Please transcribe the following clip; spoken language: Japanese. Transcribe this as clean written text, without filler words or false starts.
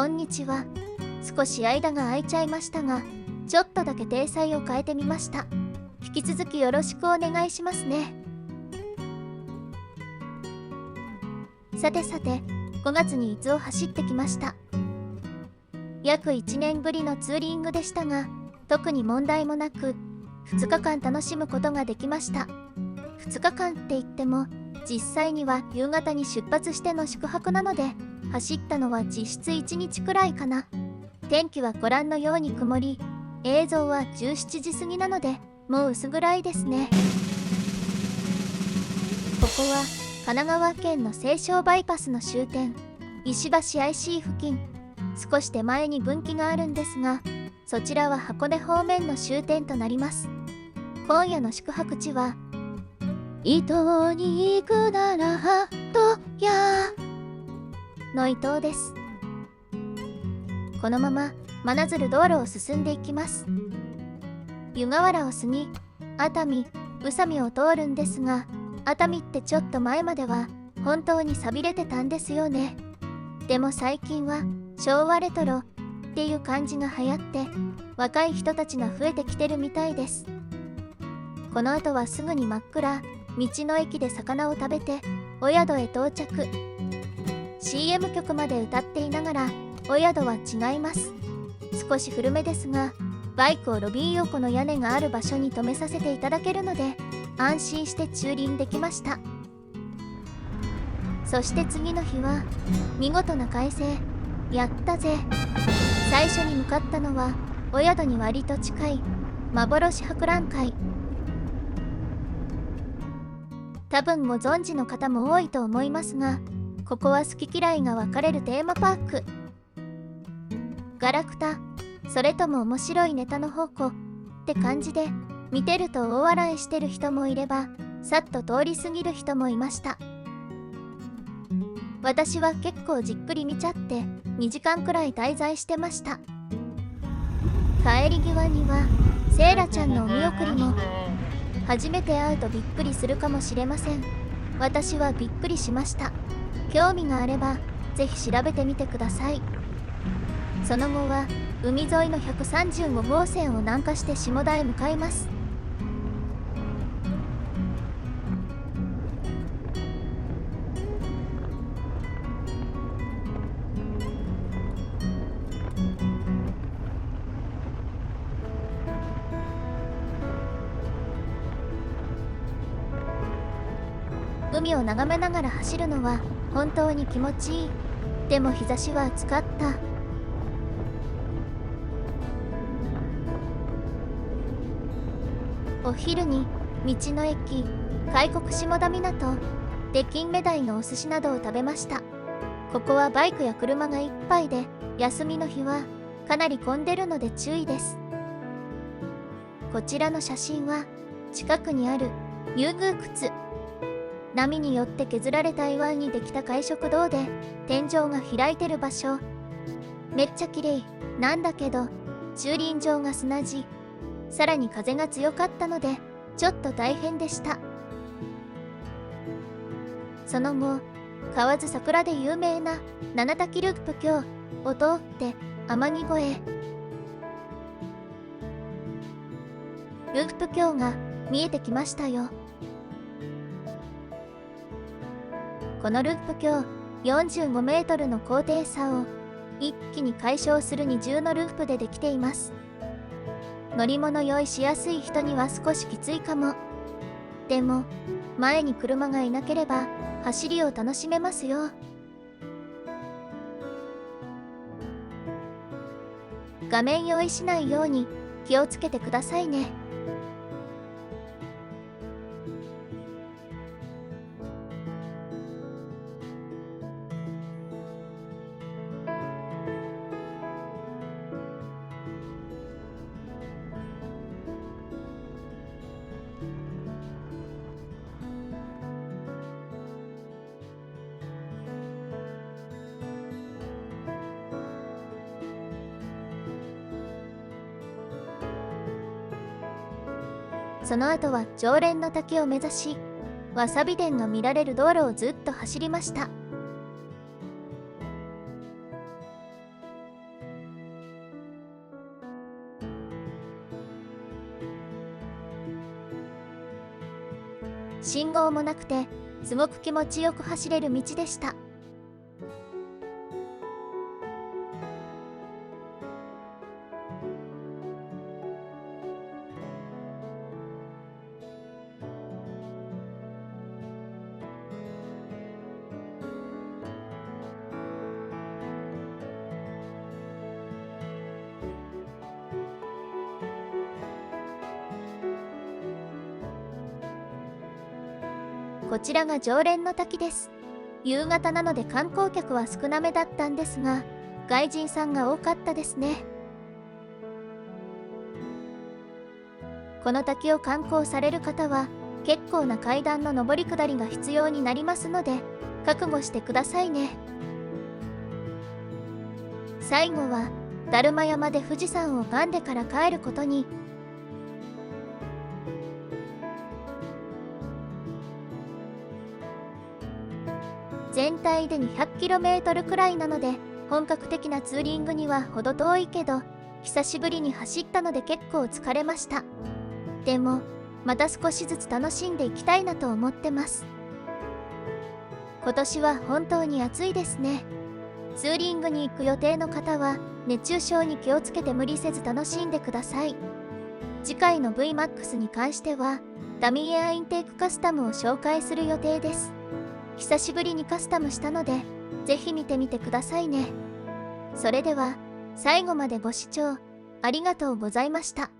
こんにちは。少し間が空いちゃいましたが、ちょっとだけ体裁を変えてみました。引き続きよろしくお願いしますね。さてさて、5月に伊豆を走ってきました。約1年ぶりのツーリングでしたが、特に問題もなく、2日間楽しむことができました。2日間って言っても、実際には夕方に出発しての宿泊なので、走ったのは実質1日くらいかな。天気はご覧のように曇り、映像は17時過ぎなので、もう薄暗いですね。ここは神奈川県の西湘バイパスの終点、石橋 IC 付近。少し手前に分岐があるんですが、そちらは箱根方面の終点となります。今夜の宿泊地は、伊東に行くなら鳩屋の伊東です。このまま真鶴道路を進んでいきます。湯河原を過ぎ、熱海、宇佐美を通るんですが、熱海ってちょっと前までは本当に寂れてたんですよね。でも最近は昭和レトロっていう感じが流行って、若い人たちが増えてきてるみたいです。この後はすぐに真っ暗、道の駅で魚を食べてお宿へ到着。 CM 曲まで歌っていながらお宿は違います。少し古めですが、バイクをロビー横の屋根がある場所に止めさせていただけるので、安心して駐輪できました。そして次の日は見事な快晴。やったぜ。最初に向かったのはお宿に割と近い幻博覧会。多分ご存知の方も多いと思いますが、ここは好き嫌いが分かれるテーマパーク。ガラクタ、それとも面白いネタの宝庫って感じで、見てると大笑いしてる人もいれば、さっと通り過ぎる人もいました。私は結構じっくり見ちゃって2時間くらい滞在してました。帰り際にはセイラちゃんのお見送りも。初めて会うとびっくりするかもしれません。私はびっくりしました。興味があればぜひ調べてみてください。その後は海沿いの135号線を南下して下田へ向かいます。海を眺めながら走るのは本当に気持ちいい。でも日差しは暑かった。お昼に道の駅開国下田港で金目鯛のお寿司などを食べました。ここはバイクや車がいっぱいで、休みの日はかなり混んでるので注意です。こちらの写真は近くにある竜宮窟。波によって削られた岩にできた海食堂で天井が開いてる場所。めっちゃ綺麗なんだけど、駐輪場が砂地、さらに風が強かったのでちょっと大変でした。その後、河津桜で有名な七滝ループ橋を通って天城越え。ループ橋が見えてきましたよ。このループ橋、45メートルの高低差を一気に解消する二重のループでできています。乗り物用意しやすい人には少しきついかも。でも前に車がいなければ走りを楽しめますよ。画面用意しないように気をつけてくださいね。その後は常連の滝を目指し、わさび田が見られる道路をずっと走りました。信号もなくてすごく気持ちよく走れる道でした。こちらが常連の滝です。夕方なので観光客は少なめだったんですが、外人さんが多かったですね。この滝を観光される方は結構な階段の上り下りが必要になりますので覚悟してくださいね。最後はだるま山で富士山を拝んでから帰ることに。全体で 200km くらいなので本格的なツーリングには程遠いけど、久しぶりに走ったので結構疲れました。でもまた少しずつ楽しんでいきたいなと思ってます。今年は本当に暑いですね。ツーリングに行く予定の方は熱中症に気をつけて無理せず楽しんでください。次回の VMAX に関してはダミーエアインテークカスタムを紹介する予定です。久しぶりにカスタムしたのでぜひ見てみてくださいね。それでは最後までご視聴ありがとうございました。